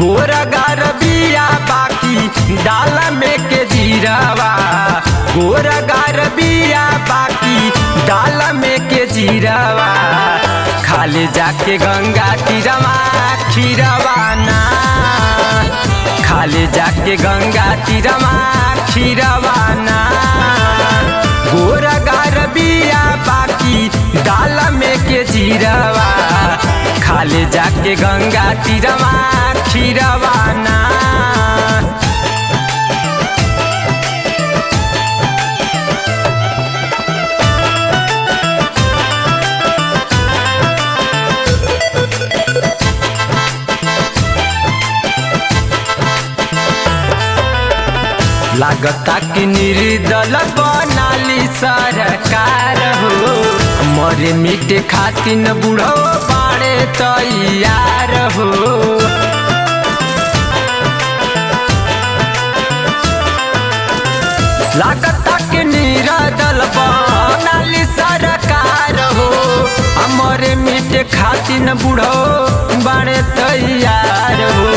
गोरगार बिया बाकी डाल में के जीरावा, गोरगार बिया बाकी डाल में के जीरावा, खाले जाके गंगा तीरवा खीरवाना, खाले जाके गंगा तीरवा खीरवाना। गोरगार बिया बाकी डाल में के जीरावा, खाले जाके गंगा तीरवा खीरवाना। लागता कि निर्दल बनाली सरकार हो, मरे मिटे खातिन बूढ़ो बाड़े तैयार हो। लागता कि निर्दल बनाली सरकार हो, मरे मिटे खातिन बूढ़ो बाड़े तैयार हो।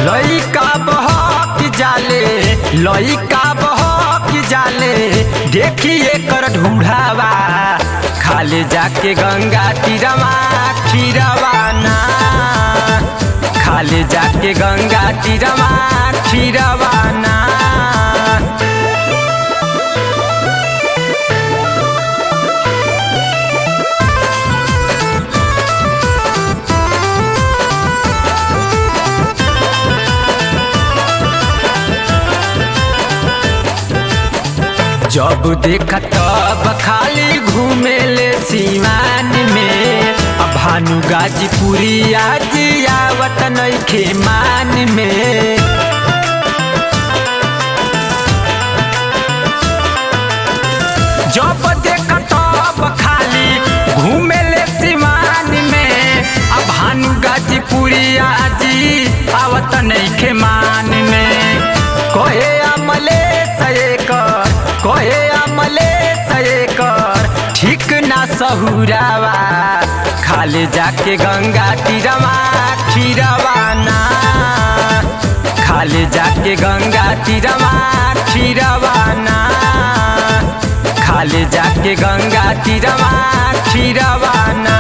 लइका बहक जाले, लइका बहक जाले, देखिए कर ढूढ़ावा, खाले जाके गंगा तीरवा खीरवाना, खाले जाके गंगा तीरवा खीरवाना। जब देखा तब खाली घूमे ले सीमान में, अब भानु गाजीपुरी आज आवत नइखे मान में। जब देखा तब खाली घूमे ले सीमान में, अब भानु गाजीपुरी आज आवत नइखे मान में। कहे अमले सयकर, कहे अमले सयकर, ठीक ना सहुरावा, खाले जाके गंगा तीरवा खीरवाना, खाले जाके गंगा तीरवा खीरवाना, खाले जाके गंगा तीरवा खीरवाना।